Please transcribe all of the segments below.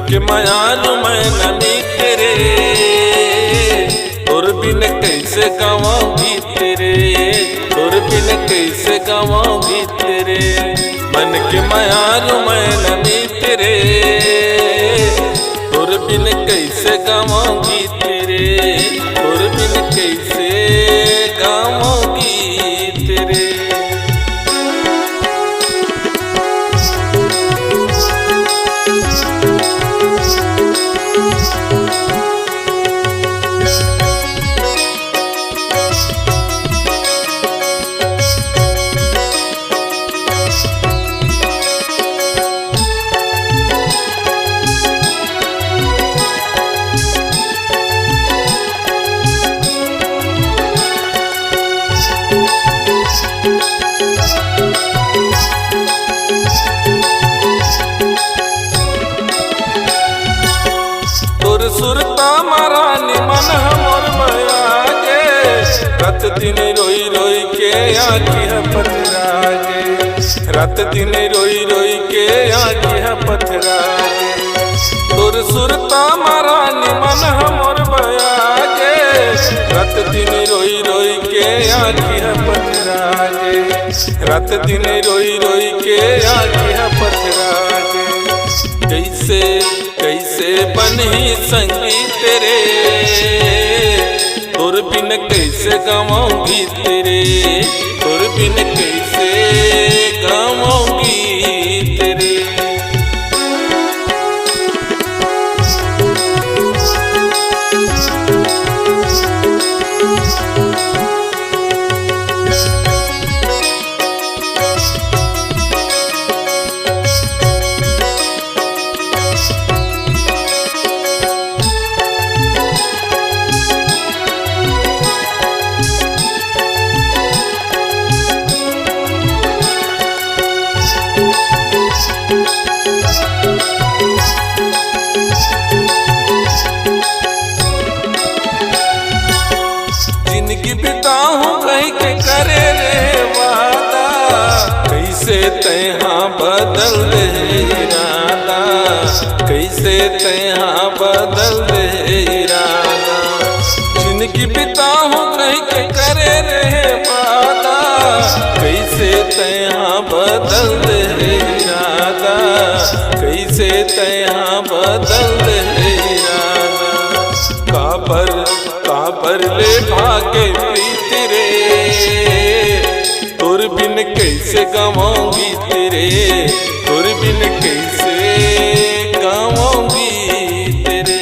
के मायालू मैं नमी तेरे, तोर बिन कैसे गाऊंगी तेरे, तोर बिन कैसे गाऊंगी तेरे। मन के मायालू मैं नमी तेरे, तोर बिन कैसे गाऊंगी तेरे, तोर बिन कैसे गाऊंगी तेरे। सुरता मारा निमन हमर बयागे, रात दिन रोई रोई के आखी है पथरागे, रात दिन रोई रोई के आखी है पथरागे। तोर सुरता मारा निमन हमर बयागे, रात दिन रोई रोई के आखी है पथरागे, रात दिन रोई रोई के आखी है पथरागे। कैसे कैसे बनी संगी तेरे, तोर बिन कैसे गाऊंगी तेरे, तोर बिन कैसे गाऊंगी तेरे। जिंदगी बिताऊं कहीं के करे रे वादा, कैसे तैहाँ बदल दे इरादा, कैसे तैहाँ बदल दे इरादा। जिंदगी बिताऊं कहीं के करे रे वादा, कैसे तैहाँ बदल दे इरादा, कैसे तैहाँ बदल दे इरादा। काबर ले भागे प्रीत रे, तोर बिन कैसे गाऊंगी तेरे, तोर बिन कैसे गाऊंगी तेरे।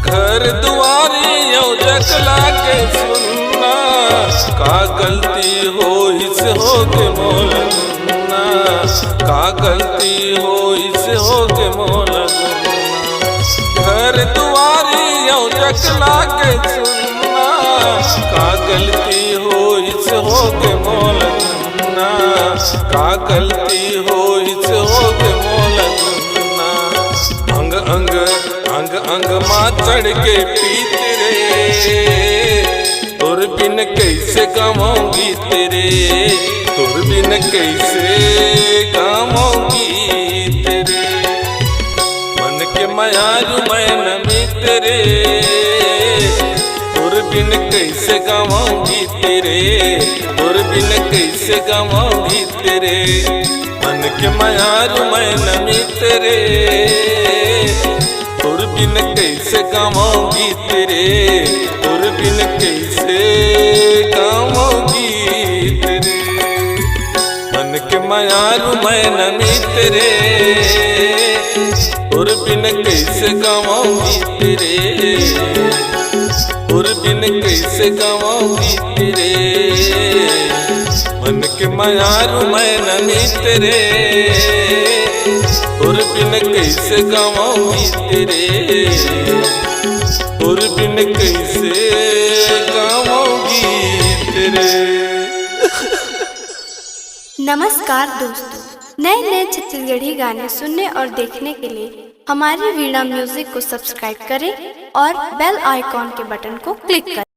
घर दुआरी यौ जग लागे सुनना, का गलती हो इस हो के मोलना, का गलती हो इस हो के मोलना। घर दुआरी यौ जग लागे सुनना, का गलती हो इस हो के मोलना, का गलती हो इस हो के मोलना। अंग अंग अंग अंग माँ चढ़ के पीत रे, तोर बिन कैसे गाऊंगी तेरे, तोर बिन कैसे गाऊंगी तेरे। मन के मायालू मैं नमी तेरे, तोर बिन कैसे गाऊंगी तेरे, तोर बिन कैसे गाऊंगी तेरे। मन के मायालू मैं नमी तेरे, तोर बिन कैसे गाऊंगी तेरे, तोर बिन कैसे गाऊंगी तेरे। मन के मायालू मैं नमी तेरे, तोर बिन कैसे गाऊंगी तेरे, तोर बिन कैसे गाऊंगी तेरे। मन के मायारू मैं नमी तेरे, और बिन कैसे गाऊंगी तेरे, और बिन कैसे गाऊंगी तेरे। नमस्कार दोस्तों, नए नए छत्तीसगढ़ी गाने सुनने और देखने के लिए हमारी वीणा म्यूजिक को सब्सक्राइब करें और बेल आइकॉन के बटन को क्लिक करें।